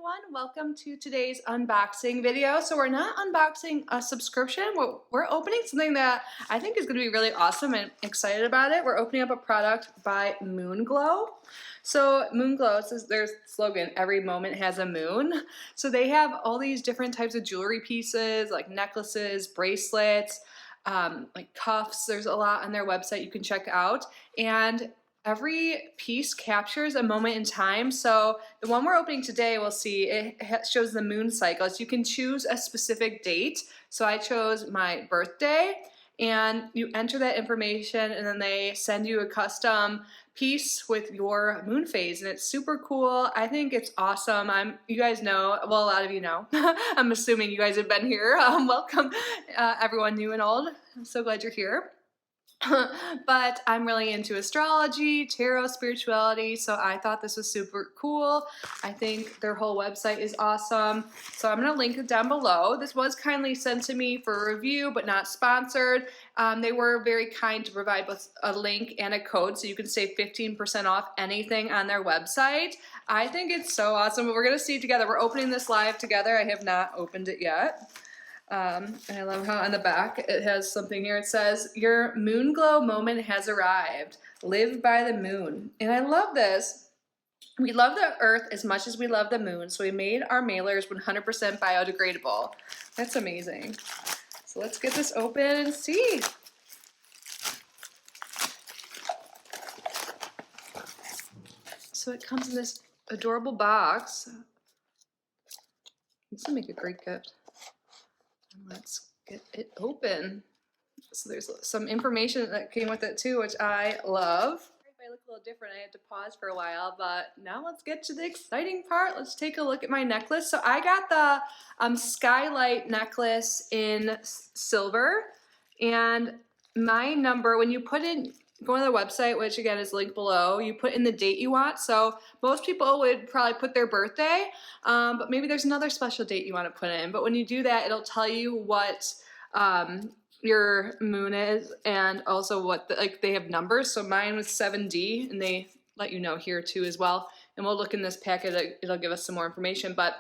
everyone, welcome to today's unboxing video. So we're not unboxing a subscription, we're opening something that I think is going to be really awesome and excited about it. We're opening up a product by Moonglow. So Moonglow, says their slogan, every moment has a moon. So they have all these different types of jewelry pieces like necklaces, bracelets, like cuffs. There's a lot on their website you can check out. And every piece captures a moment in time. So the one we're opening today, we'll see, it shows the moon cycles. You can choose a specific date. So I chose my birthday, and you enter that information and then they send you a custom piece with your moon phase, and it's super cool. I think it's awesome. You guys know, well, a lot of you know. I'm assuming you guys have been here. Welcome, everyone new and old. I'm so glad you're here. But I'm really into astrology, tarot, spirituality, so I thought this was super cool. I think their whole website is awesome. So I'm going to link it down below. This was kindly sent to me for a review, but not sponsored. They were very kind to provide both a link and a code, so you can save 15% off anything on their website. I think it's so awesome. We're going to see it together. We're opening this live together. I have not opened it yet. And I love how on the back it has something here. It says, your Moonglow moment has arrived. Live by the moon. And I love this. We love the earth as much as we love the moon, so we made our mailers 100% biodegradable. That's amazing. So let's get this open and see. So it comes in this adorable box. This will make a great gift. Let's get it open. So there's some information that came with it too, which I love. If I look a little different, I had to pause for a while, but now let's get to the exciting part. Let's take a look at my necklace. So I got the Skylight necklace in silver, and my number, when you put in, go to the website, which again is linked below, you put in the date you want. So most people would probably put their birthday, but maybe there's another special date you want to put in. But when you do that, it'll tell you what your moon is, and also what they have numbers. So mine was 7D, and they let you know here too as well. And we'll look in this packet, it'll give us some more information. But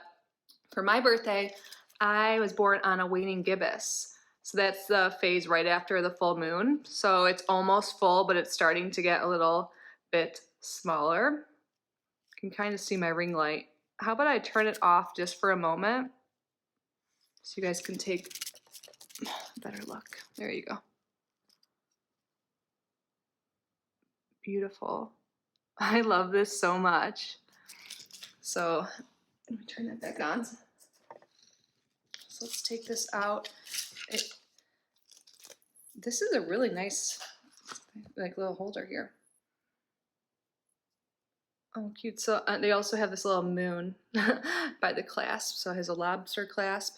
for my birthday, I was born on a waning gibbous. So that's the phase right after the full moon. So it's almost full, but it's starting to get a little bit smaller. You can kind of see my ring light. How about I turn it off just for a moment so you guys can take a better look. There you go. Beautiful. I love this so much. So let me turn that back on. So let's take this out. This is a really nice little holder here. Oh, cute. So they also have this little moon by the clasp. So it has a lobster clasp.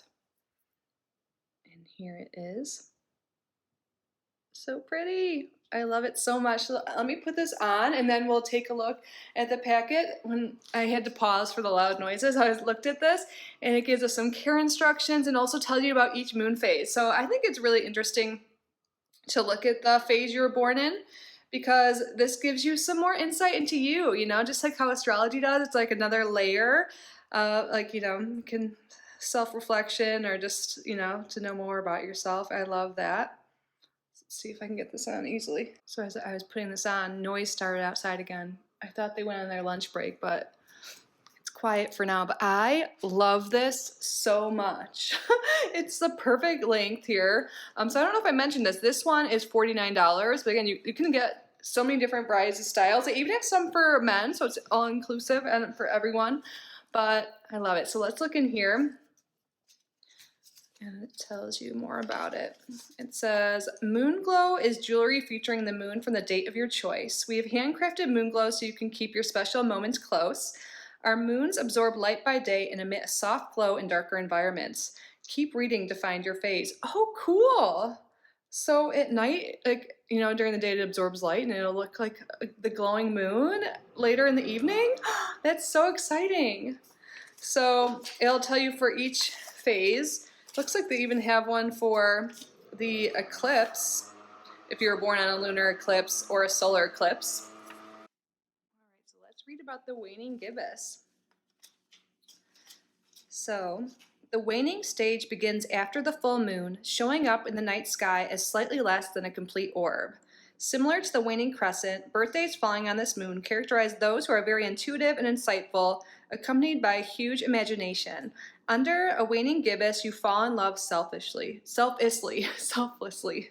And here it is. So pretty. I love it so much. So let me put this on, and then we'll take a look at the packet. When I had to pause for the loud noises, I looked at this, and it gives us some care instructions and also tells you about each moon phase. So I think it's really interesting to look at the phase you were born in, because this gives you some more insight into you know, just like how astrology does. It's like another layer, you can self-reflection, or just, to know more about yourself. I love that. Let's see if I can get this on easily. So as I was putting this on, noise started outside again. I thought they went on their lunch break, but it's quiet for now. But I love this so much. It's the perfect length here. So I don't know if I mentioned this. This one is $49, but again, you can get so many different varieties of styles. They even have some for men, so it's all inclusive and for everyone. But I love it. So let's look in here. And it tells you more about it. It says, Moonglow is jewelry featuring the moon from the date of your choice. We have handcrafted Moonglow so you can keep your special moments close. Our moons absorb light by day and emit a soft glow in darker environments. Keep reading to find your phase. Oh, cool. So at night, during the day it absorbs light, and it'll look like the glowing moon later in the evening. That's so exciting. So it'll tell you for each phase. Looks like they even have one for the eclipse, if you were born on a lunar eclipse or a solar eclipse. All right, so let's read about the waning gibbous. So, the waning stage begins after the full moon, showing up in the night sky as slightly less than a complete orb. Similar to the waning crescent, birthdays falling on this moon characterize those who are very intuitive and insightful, accompanied by a huge imagination. Under a waning gibbous, you fall in love selfishly, selflessly, not selfishly.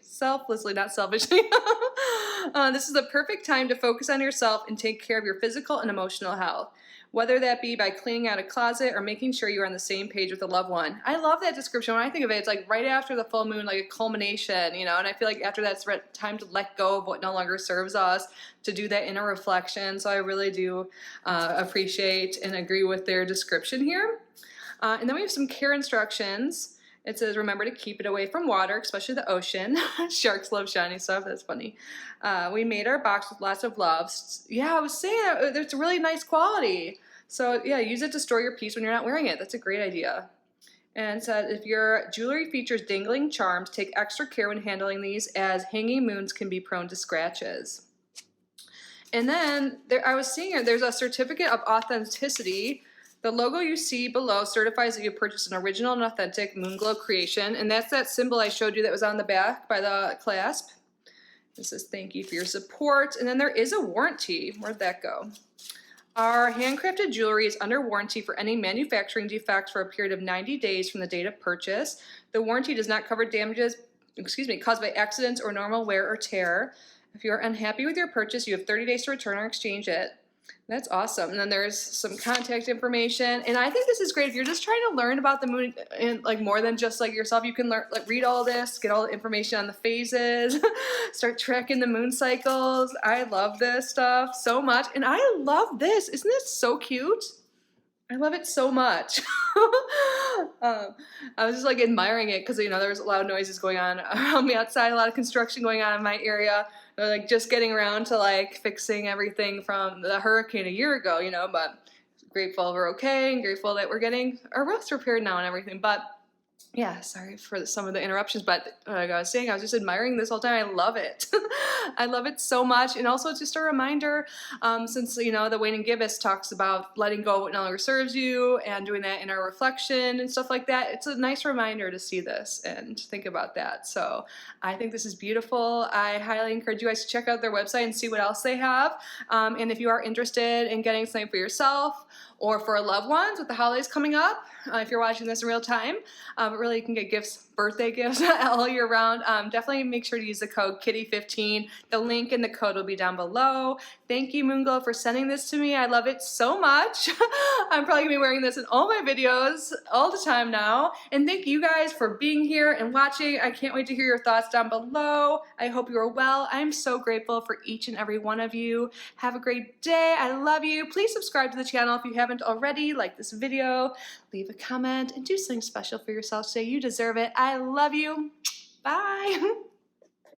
This is the perfect time to focus on yourself and take care of your physical and emotional health, whether that be by cleaning out a closet or making sure you're on the same page with a loved one. I love that description. When I think of it, it's like right after the full moon, like a culmination, you know, and I feel like after that's time to let go of what no longer serves us, to do that inner reflection. So I really do appreciate and agree with their description here. And then we have some care instructions. It says, remember to keep it away from water, especially the ocean. Sharks love shiny stuff. That's funny. We made our box with lots of love. Yeah, I was saying it's a really nice quality. So yeah, use it to store your piece when you're not wearing it. That's a great idea. And it said, if your jewelry features dangling charms, take extra care when handling these, as hanging moons can be prone to scratches. And then I was seeing there's a certificate of authenticity. The logo you see below certifies that you purchased an original and authentic Moonglow creation, and that's that symbol I showed you that was on the back by the clasp. It says, thank you for your support. And then there is a warranty. Where'd that go? Our handcrafted jewelry is under warranty for any manufacturing defects for a period of 90 days from the date of purchase. The warranty does not cover damages, caused by accidents or normal wear or tear. If you're unhappy with your purchase, you have 30 days to return or exchange it. That's awesome. And then there's some contact information. And I think this is great if you're just trying to learn about the moon and like more than just like yourself. You can learn, like read all this, get all the information on the phases, start tracking the moon cycles. I love this stuff so much. And I love this. Isn't this so cute? I love it so much. I was just like admiring it because, you know, there's loud noises going on around me outside, a lot of construction going on in my area. They're like just getting around to like fixing everything from the hurricane a year ago, you know, but grateful we're okay and grateful that we're getting our roofs repaired now and everything. But yeah, sorry for some of the interruptions, but like I was saying, I was just admiring this whole time. I love it. I love it so much. And also just a reminder, since, you know, the waning gibbous talks about letting go of what no longer serves you and doing that inner reflection and stuff like that, it's a nice reminder to see this and think about that. So I think this is beautiful. I highly encourage you guys to check out their website and see what else they have. And if you are interested in getting something for yourself or for loved ones with the holidays coming up, if you're watching this in real time, but really you can get gifts, birthday gifts all year round. Definitely make sure to use the code KITTY15. The link and the code will be down below. Thank you, Moonglow, for sending this to me. I love it so much. I'm probably gonna be wearing this in all my videos all the time now. And thank you guys for being here and watching. I can't wait to hear your thoughts down below. I hope you are well. I'm so grateful for each and every one of you. Have a great day. I love you. Please subscribe to the channel if you haven't already. Like this video, leave a comment, and do something special for yourself today. You deserve it. I love you. Bye.